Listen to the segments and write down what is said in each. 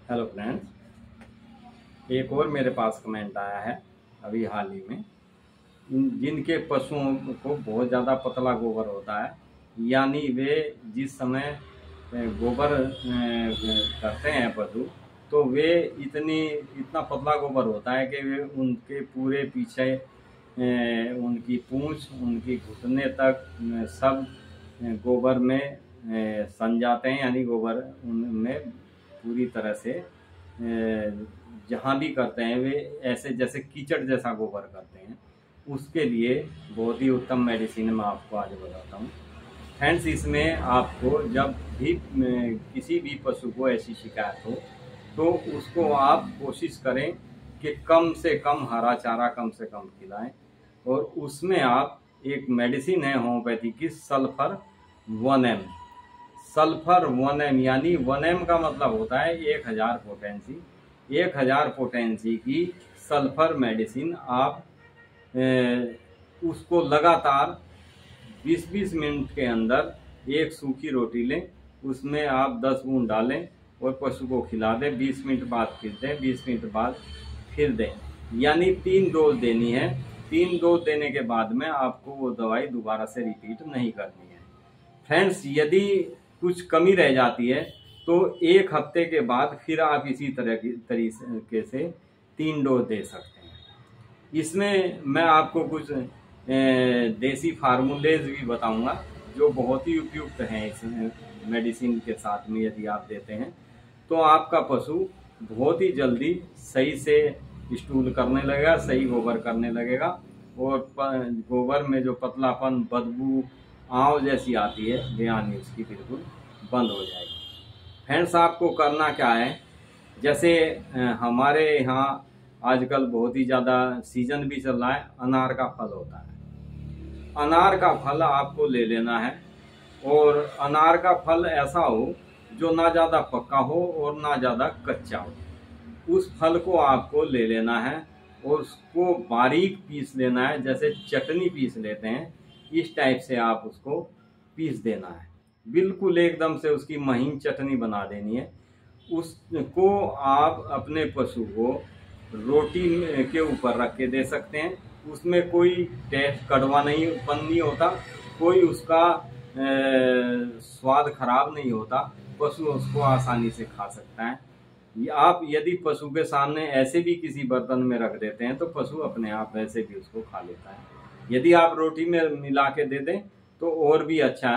Hello friends, एक और मेरे पास कमेंट आया है अभी हाल ही में। जिनके पशुओं को बहुत ज़्यादा पतला गोबर होता है, यानी वे जिस समय गोबर करते हैं पशु, तो वे इतना पतला गोबर होता है कि वे उनके पूरे पीछे उनकी पूंछ, उनकी घुटने तक सब गोबर में सन जाते हैं। यानी गोबर उनमें पूरी तरह से जहाँ भी करते हैं वे ऐसे जैसे कीचड़ जैसा गोबर करते हैं। उसके लिए बहुत ही उत्तम मेडिसिन मैं आपको आज बताता हूँ। फ्रेंड्स, इसमें आपको जब भी किसी भी पशु को ऐसी शिकायत हो तो उसको आप कोशिश करें कि कम से कम हरा चारा कम से कम खिलाएं, और उसमें आप एक मेडिसिन है होम्योपैथी की, सल्फर 1 एम। सल्फर 1 एम यानी 1 एम का मतलब होता है 1000 पोटेंसी। 1000 पोटेंसी की सल्फर मेडिसिन आप उसको लगातार 20-20 मिनट के अंदर एक सूखी रोटी लें, उसमें आप 10 बूंद डालें और पशु को खिला दें। 20 मिनट बाद फिर दें, 20 मिनट बाद फिर दें। यानी 3 डोज देनी है। 3 डोज देने के बाद में आपको वो दवाई दोबारा से रिपीट नहीं करनी है। फ्रेंड्स, यदि कुछ कमी रह जाती है तो 1 हफ्ते के बाद फिर आप इसी तरह की तरीके से 3 डोज दे सकते हैं। इसमें मैं आपको कुछ देसी फार्मूलेज भी बताऊंगा जो बहुत ही उपयुक्त हैं। इस मेडिसिन के साथ में यदि आप देते हैं तो आपका पशु बहुत ही जल्दी सही से स्टूल करने लगेगा, सही गोबर करने लगेगा, और गोबर में जो पतलापन, बदबू, आंव जैसी आती है बयानी उसकी बिल्कुल बंद हो जाएगी। फ्रेंड्स, आपको करना क्या है, जैसे हमारे यहाँ आजकल बहुत ही ज़्यादा सीजन भी चल रहा है, अनार का फल होता है। अनार का फल आपको ले लेना है, और अनार का फल ऐसा हो जो ना ज़्यादा पक्का हो और ना ज़्यादा कच्चा हो। उस फल को आपको ले लेना है और उसको बारीक पीस लेना है, जैसे चटनी पीस लेते हैं इस टाइप से आप उसको पीस देना है। बिल्कुल एकदम से उसकी महीन चटनी बना देनी है। उसको आप अपने पशु को रोटी के ऊपर रख के दे सकते हैं। उसमें कोई टेस्ट कड़वा नहीं होता, कोई उसका स्वाद खराब नहीं होता। पशु उसको आसानी से खा सकता है। आप यदि पशु के सामने ऐसे भी किसी बर्तन में रख देते हैं तो पशु अपने आप वैसे भी उसको खा लेता है। यदि आप रोटी में मिला के दे दें तो और भी अच्छा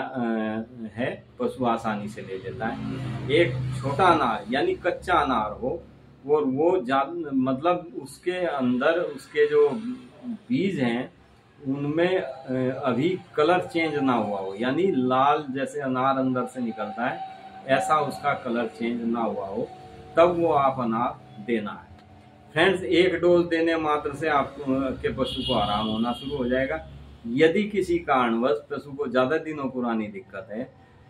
है, पशु आसानी से ले लेता है। एक छोटा अनार यानी कच्चा अनार हो, और वो मतलब उसके अंदर उसके जो बीज हैं उनमें अभी कलर चेंज ना हुआ हो, यानी लाल जैसे अनार अंदर से निकलता है ऐसा उसका कलर चेंज ना हुआ हो, तब वो आप अनार देना है। फ्रेंड्स, 1 डोज देने मात्र से आपके पशु को आराम होना शुरू हो जाएगा। यदि किसी कारणवश पशु को ज़्यादा दिनों पुरानी दिक्कत है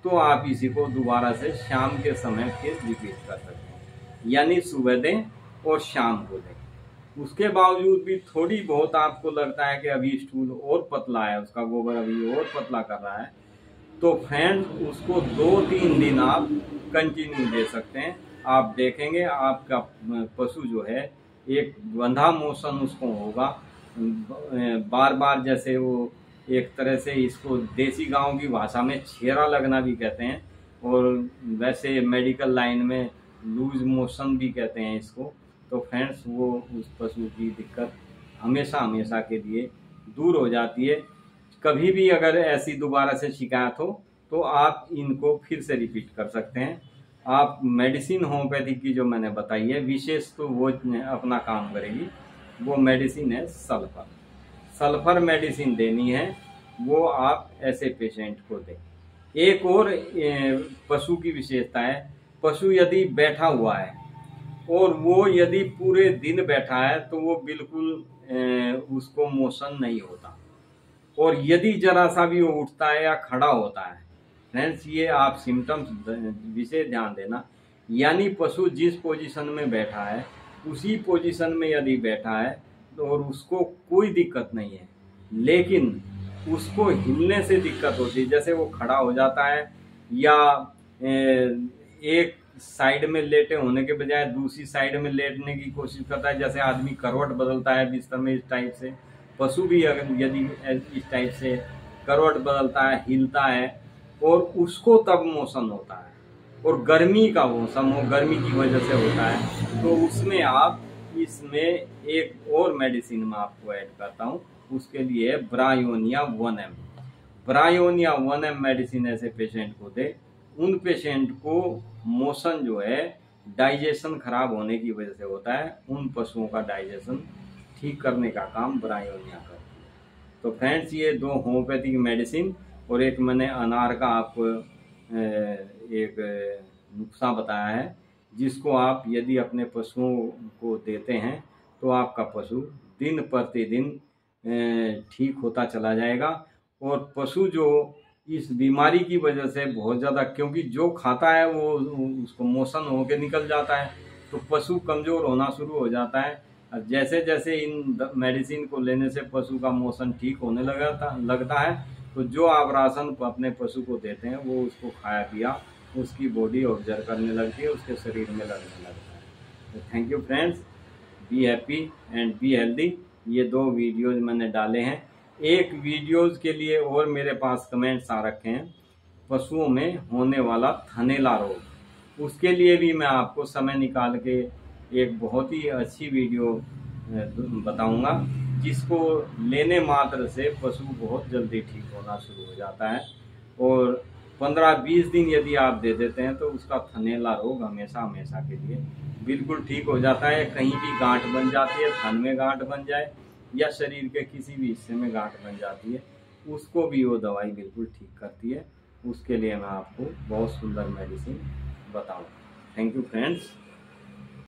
तो आप इसी को दोबारा से शाम के समय फिर रिपीट कर सकते हैं, यानी सुबह दें और शाम को दें। उसके बावजूद भी थोड़ी बहुत आपको लगता है कि अभी स्टूल और पतला है, उसका गोबर अभी और पतला कर रहा है, तो फ्रेंड्स उसको 2-3 दिन आप कंटिन्यू दे सकते हैं। आप देखेंगे आपका पशु जो है एक बंधा मोशन उसको होगा, बार बार, जैसे वो एक तरह से इसको देसी गांव की भाषा में छेरा लगना भी कहते हैं, और वैसे मेडिकल लाइन में लूज मोशन भी कहते हैं इसको। तो फ्रेंड्स, वो उस पशु की दिक्कत हमेशा हमेशा के लिए दूर हो जाती है। कभी भी अगर ऐसी दोबारा से शिकायत हो तो आप इनको फिर से रिपीट कर सकते हैं। आप मेडिसिन होम्योपैथिक की जो मैंने बताई है विशेष, तो वो अपना काम करेगी। वो मेडिसिन है सल्फर। सल्फर मेडिसिन देनी है, वो आप ऐसे पेशेंट को दें। एक और पशु की विशेषता है, पशु यदि बैठा हुआ है और वो यदि पूरे दिन बैठा है तो वो बिल्कुल उसको मोशन नहीं होता, और यदि जरा सा भी वो उठता है या खड़ा होता है, फ्रेंड्स ये आप सिम्टम्स विशेष ध्यान देना। यानी पशु जिस पोजीशन में बैठा है उसी पोजीशन में यदि बैठा है और उसको कोई दिक्कत नहीं है, लेकिन उसको हिलने से दिक्कत होती है, जैसे वो खड़ा हो जाता है या एक साइड में लेटे होने के बजाय दूसरी साइड में लेटने की कोशिश करता है। जैसे आदमी करवट बदलता है बिस्तर में, इस टाइप से पशु भी अगर यदि इस टाइप से करवट बदलता है, हिलता है, और उसको तब मोशन होता है, और गर्मी का मौसम हो, गर्मी की वजह से होता है, तो उसमें आप इसमें एक और मेडिसिन मैं आपको ऐड करता हूँ। उसके लिए bryonia 1M, bryonia 1M medicine ऐसे पेशेंट को दे। उन पेशेंट को मोशन जो है डाइजेशन खराब होने की वजह से होता है, उन पशुओं का डाइजेशन ठीक करने का काम ब्रायोनिया करती है। तो फ्रेंड्स, ये 2 होम्योपैथिक मेडिसिन और एक मैंने अनार का आपको एक नुस्खा बताया है, जिसको आप यदि अपने पशुओं को देते हैं तो आपका पशु दिन प्रतिदिन ठीक होता चला जाएगा। और पशु जो इस बीमारी की वजह से बहुत ज़्यादा, क्योंकि जो खाता है वो उसको मोशन होके निकल जाता है, तो पशु कमज़ोर होना शुरू हो जाता है। और जैसे जैसे इन मेडिसिन को लेने से पशु का मोशन ठीक होने लगता है, तो जो आप राशन अपने पशु को देते हैं वो उसको खाया पिया उसकी बॉडी ऑब्जर्व करने लगती है, उसके शरीर में लगने लगता है। तो thank you friends, be happy and be healthy. ये 2 वीडियोज मैंने डाले हैं। एक वीडियोज के लिए और मेरे पास कमेंट्स आ रखे हैं, पशुओं में होने वाला थनैला रोग, उसके लिए भी मैं आपको समय निकाल के एक बहुत ही अच्छी वीडियो बताऊंगा, जिसको लेने मात्र से पशु बहुत जल्दी ठीक होना शुरू हो जाता है। और 15-20 दिन यदि आप दे देते हैं तो उसका थनैला रोग हमेशा हमेशा के लिए बिल्कुल ठीक हो जाता है। कहीं भी गांठ बन जाती है, थन में गांठ बन जाए या शरीर के किसी भी हिस्से में गांठ बन जाती है, उसको भी वो दवाई बिल्कुल ठीक करती है। उसके लिए मैं आपको बहुत सुंदर मेडिसिन बताऊँ। Thank you friends.